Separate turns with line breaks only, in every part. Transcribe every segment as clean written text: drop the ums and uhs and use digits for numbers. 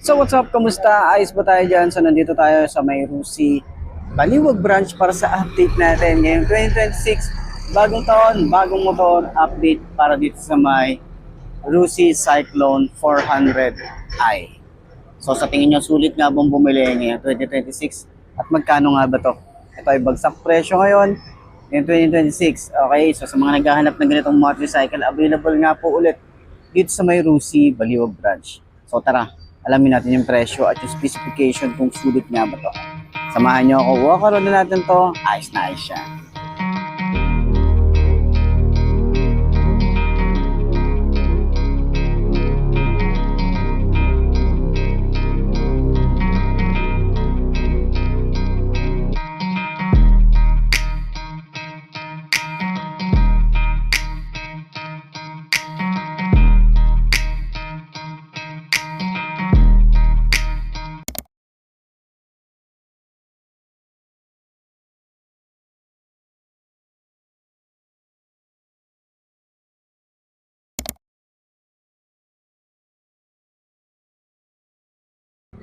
So what's up? Kamusta? Ayos ba tayo dyan? So nandito tayo sa may Rusi Baliwag branch para sa update natin ngayong 2026. Bagong taon, bagong motor update para dito sa may Rusi Cyclone 400i. So sa tingin nyo, sulit nga bang bumili ngayong 2026? At magkano nga ba to? Ito ay bagsak presyo ngayon ngayong 2026. Okay, so sa mga naghahanap ng ganitong motorcycle, available nga po ulit dito sa may Rusi Baliwag branch. So tara, alamin natin yung presyo at yung specification kung sulit nga ba to. Samahan nyo ako, walk around na natin to. Ayos na ayos siya.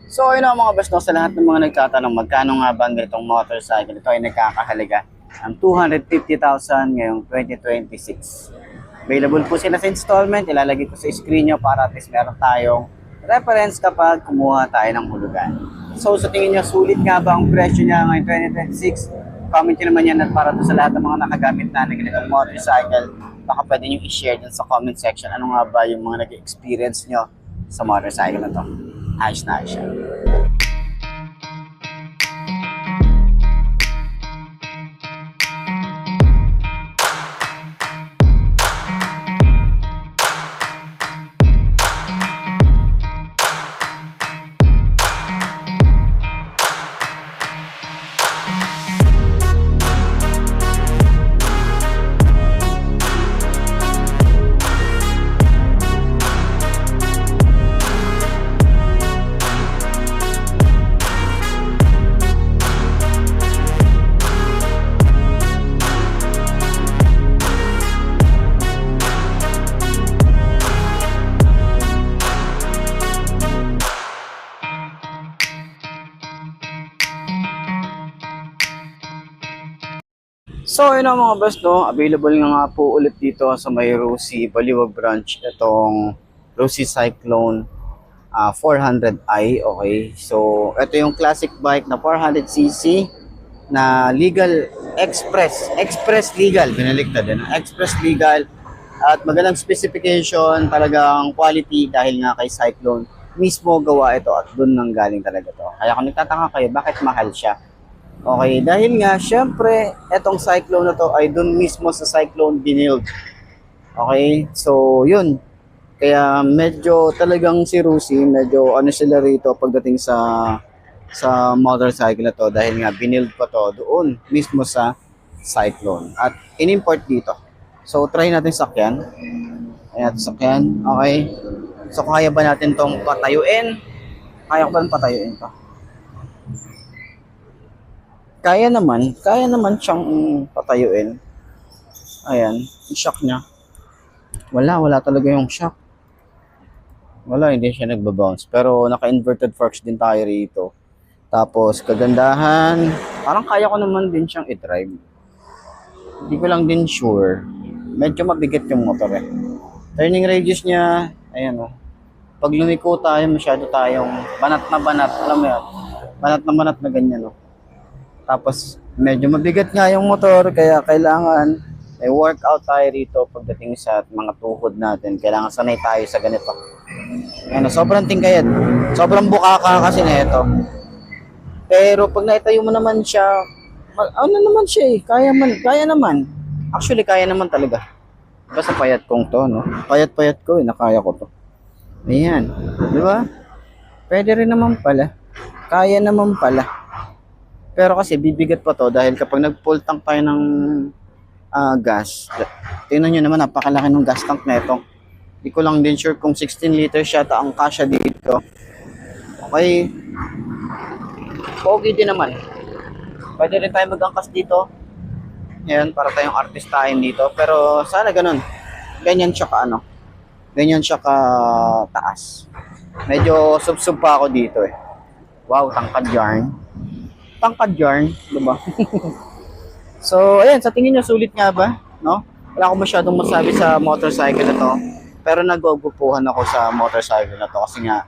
So ayun na mga basta, sa lahat ng mga nagtatanong magkano nga ba ang ganitong motorcycle, ito ay nagkakahalaga ng 250,000 ngayong 2026. Available po sila sa installment, ilalagay ko sa screen nyo para at least meron tayong reference kapag kumuha tayo ng hulugan. So sa tingin nyo, sulit nga ba ang presyo niya ngayong 2026? Comment nyo naman yan, at para sa lahat ng mga nakagamit na ng ganitong motorcycle, baka pwede nyo i-share dun sa comment section ano nga ba yung mga nag-experience nyo sa motorcycle na to. Ayos na ayos siya. So yun ang mga boss, no? Available nga po ulit dito sa may Rusi Baliwag branch itong Rusi Cyclone 400i. Okay, so ito yung classic bike na 400cc na legal express legal, binaliktad din, express legal, at magandang specification, talagang quality, dahil nga kay Cyclone mismo gawa ito at doon nang galing talaga to. Kaya kung nagtataka kayo bakit mahal siya, okay, dahil nga, syempre, etong Cyclone na to ay dun mismo sa Cyclone binild. Okay, so yun. Kaya medyo talagang si Rusi, medyo ano sila rito pagdating sa motorcycle na to, dahil nga binild pa to doon mismo sa Cyclone. At in-import dito. So try natin sakyan. Ayan, sakyan. Okay. So kaya ba natin tong patayuin? Kaya ko ba patayuin to? Kaya naman siyang patayuin. Ayan, yung shock niya. Wala talaga yung shock. Wala, hindi siya nagbabounce. Pero naka-inverted forks din tayo rito. Tapos, kagandahan, parang kaya ko naman din siyang i-drive. Hindi ko lang din sure. Medyo mabigat yung motor eh. Turning radius niya, ayan o. Pag lumiko tayo, masyado tayong banat na banat. Alam mo yan? Banat na ganyan o. Tapos, medyo mabigat nga yung motor, kaya kailangan may workout tayo rito pagdating sa mga tuhod natin. Kailangan sanay tayo sa ganito. Ano, sobrang tingkayad. Sobrang bukaka kasi na ito. Pero pag naitayo mo naman siya, ano naman siya eh, kaya naman. Actually, kaya naman talaga. Basta payat kong to, no? Payat ko, nakaya ko to. Ayan, di ba? Pwede rin naman pala. Kaya naman pala. Pero kasi bibigat pa to, dahil kapag nag-full tank tayo ng gas, tingnan nyo naman, napakalaki ng gas tank na ito. Hindi ko lang din sure kung 16 liters siya ang kasya dito. Okay. Pogi din naman. Pwede rin tayo mag-angkas dito. Ayan, para tayong artistahin dito. Pero sana ganun. Ganyan siya ka taas. Medyo sub-sub pa ako dito eh. Wow, tangkad yarn. Tangkad yarn, diba? So, ayan, sa tingin nyo, sulit nga ba? No? Wala akong masyadong masabi sa motorcycle na to. Pero nag-upuhan ako sa motorcycle na to kasi nga,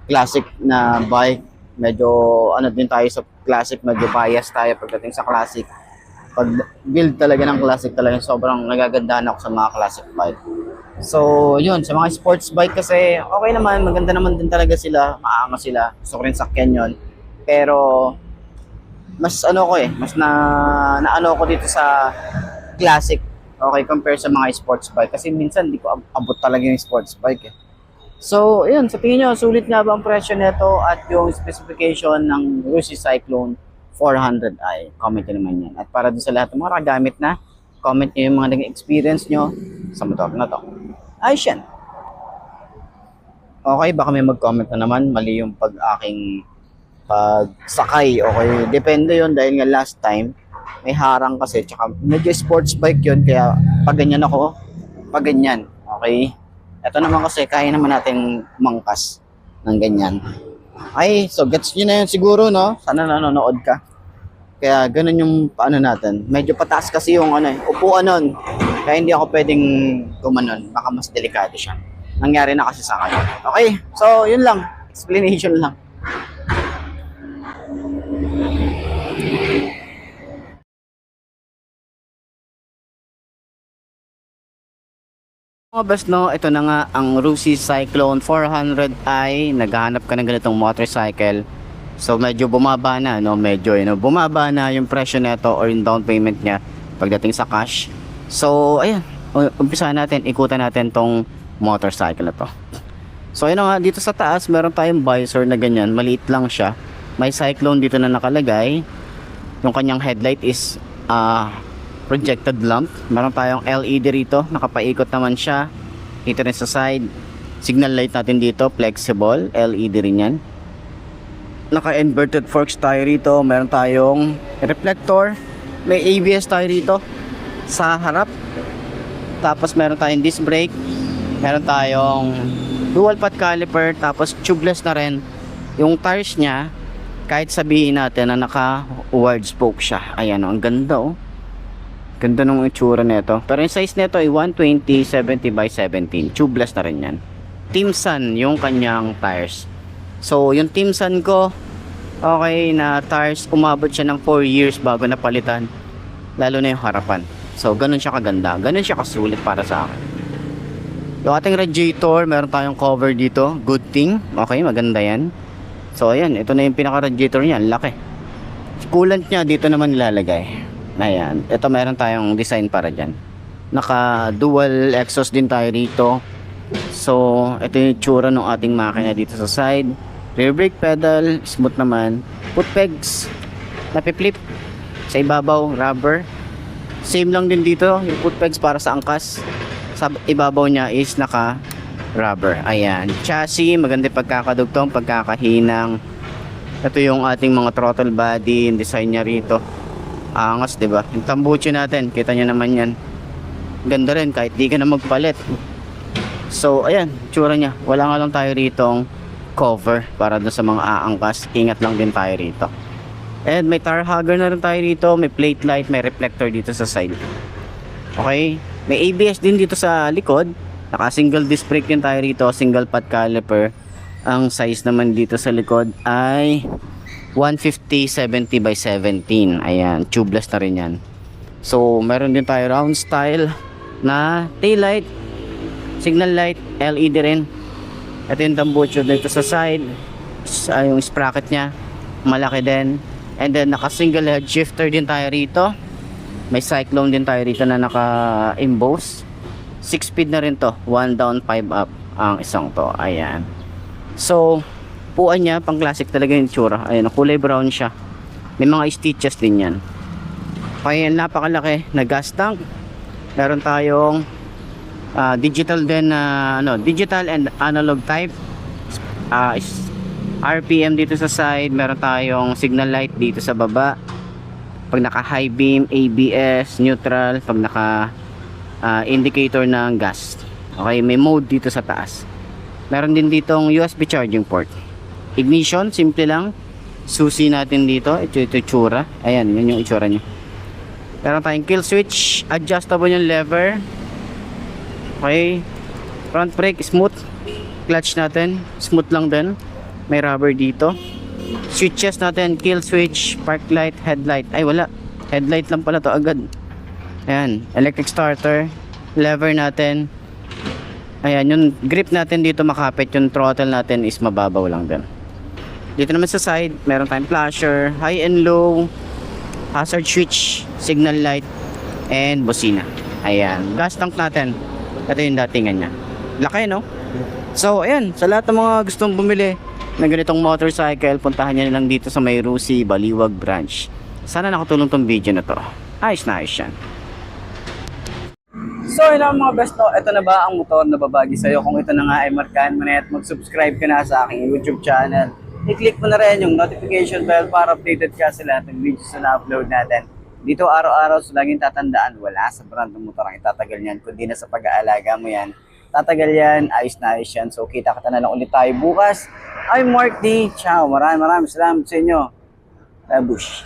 classic na bike. Medyo, ano din tayo sa classic, medyo bias tayo pagdating sa classic. Pag build talaga ng classic talaga, sobrang nagagandahan ako sa mga classic bike. So, yun, sa mga sports bike kasi, okay naman, maganda naman din talaga sila, maangas sila. Gusto ko rin sakyan yun. Pero, mas ano ko eh, mas naano ako dito sa classic, okay, compare sa mga sports bike. Kasi minsan, di ko abot talaga yung sports bike eh. So, yun, sa tingin nyo, sulit nga ba ang presyo nito at yung specification ng Rusi Cyclone 400i? Comment nyo naman yan. At para dun sa lahat ng mga kagamit na, comment nyo yung mga naging experience nyo sa motor na to. Ayos yan. Okay, baka may mag-comment na naman, mali yung pag-aking pagsakay. Okay, depende yun dahil nga last time, may harang kasi, tsaka medyo sports bike yun, kaya pag ganyan ako, pag ganyan. Okay, ito naman kasi, kaya naman natin mangkas ng ganyan. Ay, so gets nyo na yun siguro, no? Sana nanonood ka. Kaya ganun yung paano natin. Medyo pataas kasi yung ano, upuan nun. Kaya hindi ako pwedeng gumanon. Baka mas delikado siya. Nangyari na kasi sa akin. Okay, so yun lang. Explanation lang. Mga best, no, ito na nga ang Rusi Cyclone 400i. Naghahanap ka ng ganitong motorcycle. So medyo bumaba na, no, medyo bumaba na yung presyo nito or yung down payment niya pagdating sa cash. So ayan, umpisa natin, ikutan natin tong motorcycle na to. So ayun nga, dito sa taas meron tayong visor na ganyan, maliit lang siya. May Cyclone dito na nakalagay. Yung kanyang headlight is projected lamp. Meron tayong LED rito, nakapaikot naman siya. Dito rin sa side, signal light natin dito, flexible, LED rin yan. Naka-inverted forks tayo rito. Meron tayong reflector. May ABS tayo rito sa harap. Tapos meron tayong disc brake. Meron tayong dual path caliper. Tapos tubeless na rin. Yung tires nya, kahit sabihin natin na naka wide spoke siya. Ayan o, ang ganda o. Ganda ng itsura nito. Pero yung size nito ay 120 70 by 17. Tubeless na rin yan. Timsan yung kanyang tires. So, yung Timsan ko, okay, na tires, umabot siya ng 4 years bago napalitan. Lalo na yung harapan. So, ganun siya kaganda. Ganun siya kasulit para sa akin. Yung ating radiator, meron tayong cover dito. Good thing. Okay, maganda yan. So, ayan. Ito na yung pinaka-radiator niya. Laki. Coolant niya, dito naman nilalagay. Ayan. Ito, meron tayong design para dyan. Naka-dual exhaust din tayo rito. So, ito yung tsura ng ating makina dito sa side. Rear brake pedal, smooth naman. Foot pegs, napiflip. Sa ibabaw, rubber. Same lang din dito, yung foot pegs para sa angkas. Sa ibabaw niya is naka-rubber. Ayan. Chassis, maganda pagkakadugtong, pagkakahinang. Ito yung ating mga throttle body, yung design niya rito. Angas, diba? Yung tambucho natin, kita nyo naman yan. Ganda rin, kahit di ka na magpalit. So, ayan, tsura niya. Wala nga lang tayo ritong cover para doon sa mga aangkas. Ingat lang din tayo rito. And may tire hugger na rin tayo rito. May plate light, may reflector dito sa side. Okay? May ABS din dito sa likod. Naka single disc brake din tayo rito. Single path caliper. Ang size naman dito sa likod ay 150 70 by 17. Ayan, tubeless na rin yan. So, meron din tayo round style na tail light, signal light, LED rin. Ito yung tambucho dito sa side. Yung sprocket nya, malaki din. And then naka single head shifter din tayo rito. May Cyclone din tayo rito na naka-emboss. 6 speed na rin to, 1 down 5 up ang isang to. Ayan. So, puan nya, pang classic talaga yung tsura. Ayan, kulay brown siya. May mga stitches din yan. Kaya napakalaki na gas tank. Meron tayong digital din na digital and analog type. RPM dito sa side. Meron tayong signal light dito sa baba. Pag naka high beam, ABS, neutral. Pag naka indicator ng gas. Okay, may mode dito sa taas. Meron din ditong USB charging port. Ignition, simple lang. Susi natin dito. Ito itsura. Ayan, yun yung itsura niya. Meron tayong kill switch. Adjustable yung lever. Okay. Front brake, smooth. Clutch natin, smooth lang din. May rubber dito. Switches natin, kill switch, park light, headlight. Ay, wala. Headlight lang pala to agad. Ayan, electric starter. Lever natin. Ayan, yung grip natin dito makapit, yung throttle natin is mababaw lang din. Dito naman sa side, meron tayong flasher, high and low, hazard switch, signal light, and busina. Ayan, gas tank natin. Ito yung datingan niya. Laki, no? So, ayan, sa lahat ng mga gustong bumili ng ganitong motorcycle, puntahan niya lang dito sa May Rusi, Baliwag branch. Sana nakatulong tong video na to. Ayos na ayos yan. So, yun ang mga best, no? Ito na ba ang motor na babagi sa'yo? Kung ito na nga ay markahan mo na at mag-subscribe ka na sa aking YouTube channel. I-click mo na rin yung notification bell para updated ka sa lahat ng videos na na-upload natin. Dito araw-araw, so laging tatandaan, wala sa brand ng motor ang itatagal yan, kundi na sa pag-aalaga mo yan. Tatagal yan, ayos na ayos yan. So, kita-kita na lang ulit tayo bukas. I'm Mark D. Ciao, maraming salamat sa inyo. Bush.